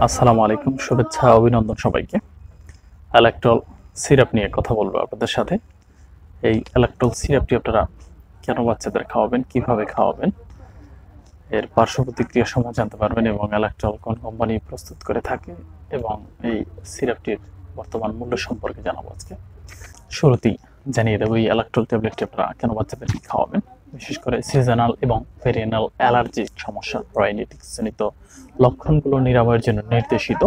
আসসালামু আলাইকুম, শুভেচ্ছা অভিনন্দন সবাইকে। ইলেকট্রল সিরাপ নিয়ে কথা বলবো আপনাদের সাথে। এই ইলেকট্রল সিরাপটি আপনারা কেন বাচ্চাদের খাওয়াবেন, কিভাবে খাওয়াবেন, এর পার্শ্ব প্রতিক্রিয়া সমূহ জানতে পারবেন এবং ইলেকট্রল কোন কোম্পানি প্রস্তুত করে থাকে এবং এই সিরাপটির বর্তমান মূল্য সম্পর্কে জানাবো আজকে। শুরুতেই জানিয়ে দেবো এই ইলেকট্রল ট্যাবলেটটি আপনারা কেন বাচ্চাদের খাওয়াবেন। বিশেষ করে সিজনাল এবং পেরিনাল অ্যালার্জি সমস্যা রাইনাইটিস জনিত লক্ষণগুলো নিরাময়ের জন্য নির্দেশিত।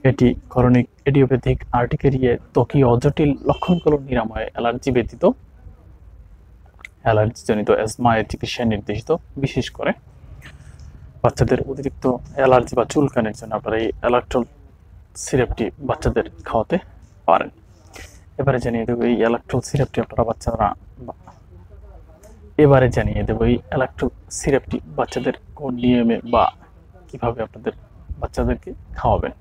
এটি করনিক ইডিওপ্যাথিক আর্টিকেরিয়া ত্বকীয় জটিল লক্ষণগুলো নিরাময়ে অ্যালার্জি ব্যতীত অ্যালার্জিজনিত অ্যাজমা চিকিৎসায় নির্দেশিত। বিশেষ করে বাচ্চাদের অতিরিক্ত অ্যালার্জি বা চুলকানির জন্য আপনারা এই ইলেকট্রল সিরাপটি বাচ্চাদের খাওয়াতে পারেন। এবারে জানিয়ে দেবো এই ইলেকট্রল সিরাপটি আপনারা এই ইলেকট্রল সিরাপটি বাচ্চাদের কোন নিয়মে বা কিভাবে আপনাদের বাচ্চাদেরকে খাওয়াবেন।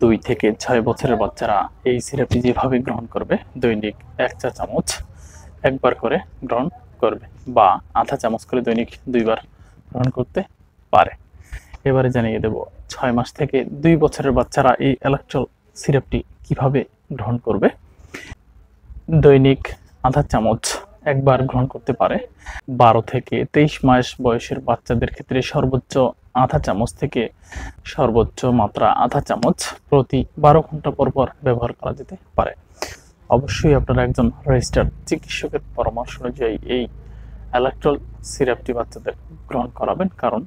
2 থেকে 6 বছরের বাচ্চারা এই সিরাপটি যেভাবে গ্রহণ করবে, দৈনিক 1 চা চামচ একবার করে গ্রহণ করবে বা আধা চামচ করে দৈনিক 2 বার গ্রহণ করতে পারে। এবারে জানিয়ে দেব 6 মাস থেকে 2 বছরের বাচ্চারা এই ইলেকট্রল সিরাপটি কিভাবে গ্রহণ করবে। দৈনিক আধা চামচ একবার গ্রহণ করতে পারে। 12 থেকে 23 মাস বয়সের বাচ্চাদের ক্ষেত্রে সর্বোচ্চ আধা চামচ থেকে সর্বোচ্চ মাত্রা আধা চামচ প্রতি 12 ঘন্টা পর পর ব্যবহার করা যেতে পারে। অবশ্যই আপনারা একজন রেজিস্টার্ড চিকিৎসকের পরামর্শ অনুযায়ী এই ইলেকট্রল সিরাপটি বাচ্চাদের গ্রহণ করাবেন, কারণ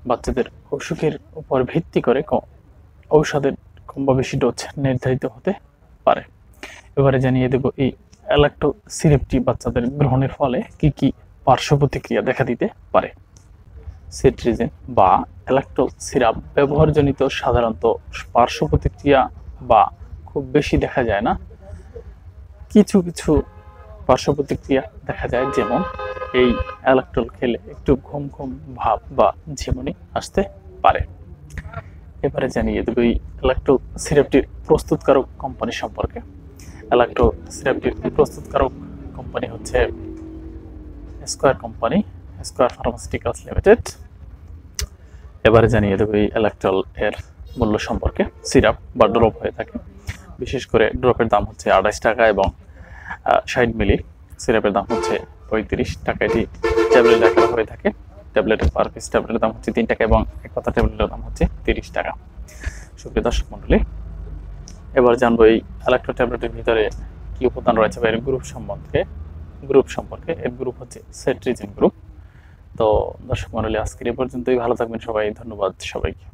বাচ্চাদের অসুখের উপর ভিত্তি করে ঔষধের কম বা বেশি ডোজ নির্ধারিত হতে পারে। এবারে জানিয়ে দেব এই ইলেকট্রল সিরাপটি বাচ্চাদের গ্রহণের ফলে কি কি পার্শ্ব প্রতিক্রিয়া দেখা দিতে পারে। সিট্রিজিন বা ইলেকট্রল সিরাপ ব্যবহারজনিত সাধারণত পার্শ্ব প্রতিক্রিয়া বা খুব বেশি দেখা যায় না। কিছু কিছু পার্শ্ব প্রতিক্রিয়া দেখা যায়, যেমন এই ইলেকট্রল খেলে একটু ঘুম ঘুম ভাব বা ঝিমুনি আসতে পারে। এবারে জানিয়ে দেব এই ইলেকট্রল সিরাপটির প্রস্তুতকারক কোম্পানি সম্পর্কে। ইলেকট্রল সিরাপটির প্রস্তুতকারক কোম্পানি হচ্ছে square company, square pharmaceuticals limited. এবারে জানিয়ে দেব এই ইলেকট্রল এর মূল্য সম্পর্কে। সিরাপ বা ড্রপ হয়ে থাকে, বিশেষ করে ড্রপের দাম হচ্ছে 28 টাকা এবং 60 মিলি সিরাপের দাম হচ্ছে 35 টাকা। এটি ট্যাবলেট আকারে হয়ে থাকে। ট্যাবলেটের পার পিস ট্যাবলেটের দাম হচ্ছে 3 টাকা এবং এক কথা ট্যাবলেটের দাম হচ্ছে 30 টাকা। সুপ্রিয় দর্শক মণ্ডলী, এবার জানবো এই ইলেকট্রল ট্যাবলেটের ভিতরে কি উপাদান রয়েছে বা এর গ্রুপ সম্পর্কে। এর গ্রুপ হচ্ছে সেট্রিজিন গ্রুপ। তো দর্শক মণ্ডলী, আজকের এই পর্যন্তই। ভালো থাকবেন সবাই। ধন্যবাদ সবাইকে।